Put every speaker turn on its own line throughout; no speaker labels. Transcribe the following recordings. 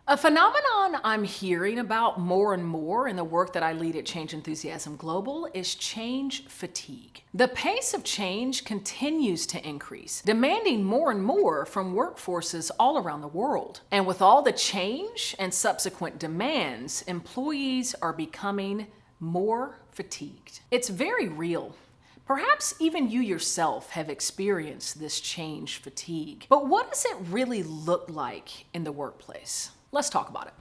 A phenomenon I'm hearing about more and more in the work that I lead at Change Enthusiasm Global is change fatigue. The pace of change continues to increase, demanding more and more from workforces all around the world. And with all the change and subsequent demands, employees are becoming more fatigued. It's very real. Perhaps even you yourself have experienced this change fatigue. But what does it really look like in the workplace? Let's talk about it.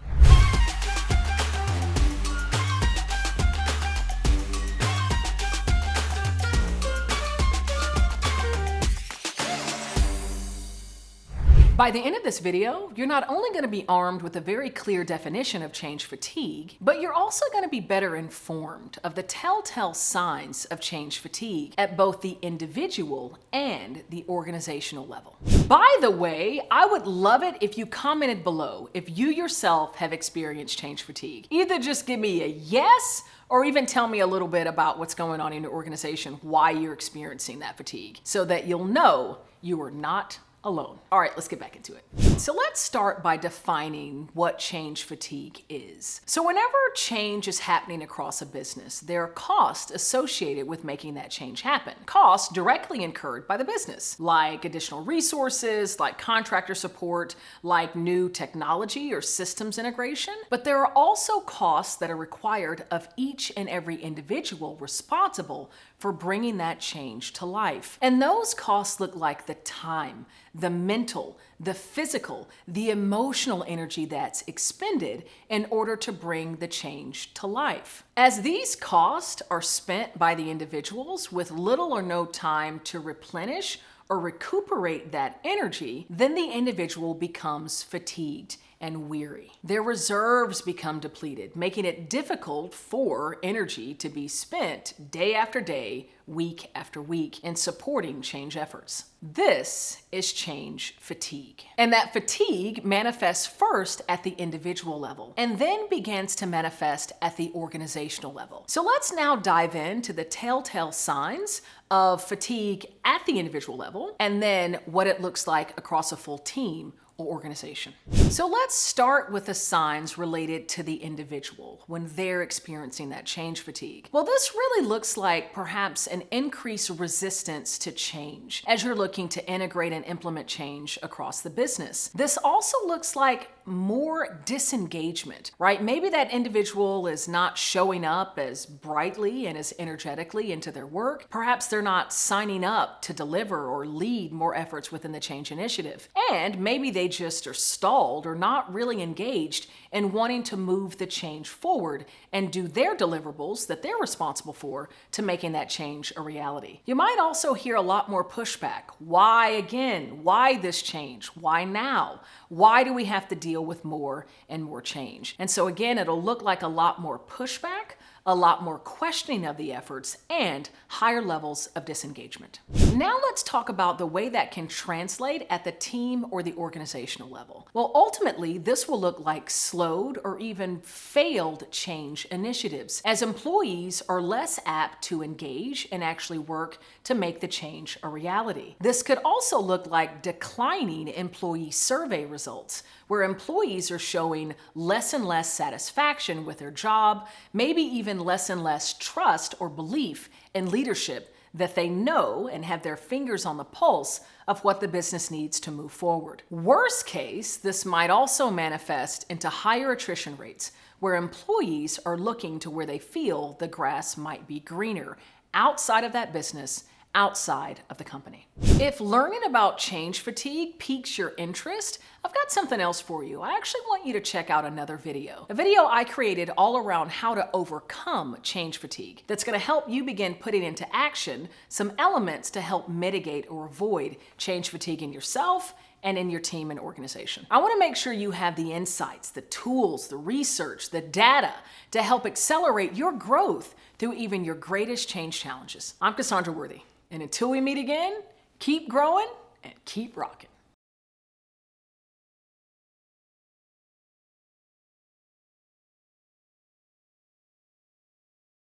By the end of this video, you're not only going to be armed with a very clear definition of change fatigue, but you're also going to be better informed of the telltale signs of change fatigue at both the individual and the organizational level. By the way, I would love it if you commented below if you yourself have experienced change fatigue. Either just give me a yes, or even tell me a little bit about what's going on in your organization, why you're experiencing that fatigue, so that you'll know you are not alone. All right, let's get back into it. So let's start by defining what change fatigue is. So whenever change is happening across a business, there are costs associated with making that change happen. Costs directly incurred by the business, like additional resources, like contractor support, like new technology or systems integration. But there are also costs that are required of each and every individual responsible for bringing that change to life. And those costs look like the time, the mental, the physical, the emotional energy that's expended in order to bring the change to life. As these costs are spent by the individuals with little or no time to replenish or recuperate that energy, then the individual becomes fatigued and weary. Their reserves become depleted, making it difficult for energy to be spent day after day, week after week in supporting change efforts. This is change fatigue. And that fatigue manifests first at the individual level and then begins to manifest at the organizational level. So let's now dive into the telltale signs of fatigue at the individual level and then what it looks like across a full team or organization. So let's start with the signs related to the individual when they're experiencing that change fatigue. Well, this really looks like perhaps an increased resistance to change as you're looking to integrate and implement change across the business. This also looks like more disengagement, right? Maybe that individual is not showing up as brightly and as energetically into their work. Perhaps they're not signing up to deliver or lead more efforts within the change initiative. And maybe they just are stalled or not really engaged in wanting to move the change forward and do their deliverables that they're responsible for to making that change a reality. You might also hear a lot more pushback. Why again? Why this change? Why now? Why do we have to deal with more and more change? And so again, it'll look like a lot more pushback, a lot more questioning of the efforts, and higher levels of disengagement. Now let's talk about the way that can translate at the team or the organizational level. Well, ultimately, this will look like slowed or even failed change initiatives, as employees are less apt to engage and actually work to make the change a reality. This could also look like declining employee survey results, where employees are showing less and less satisfaction with their job, maybe even less and less trust or belief in leadership that they know and have their fingers on the pulse of what the business needs to move forward. Worst case, this might also manifest into higher attrition rates, where employees are looking to where they feel the grass might be greener outside of that business, outside of the company. If learning about change fatigue piques your interest, I've got something else for you. I actually want you to check out another video. A video I created all around how to overcome change fatigue that's going to help you begin putting into action some elements to help mitigate or avoid change fatigue in yourself and in your team and organization. I want to make sure you have the insights, the tools, the research, the data to help accelerate your growth through even your greatest change challenges. I'm Cassandra Worthy. And until we meet again, keep growing and keep rocking.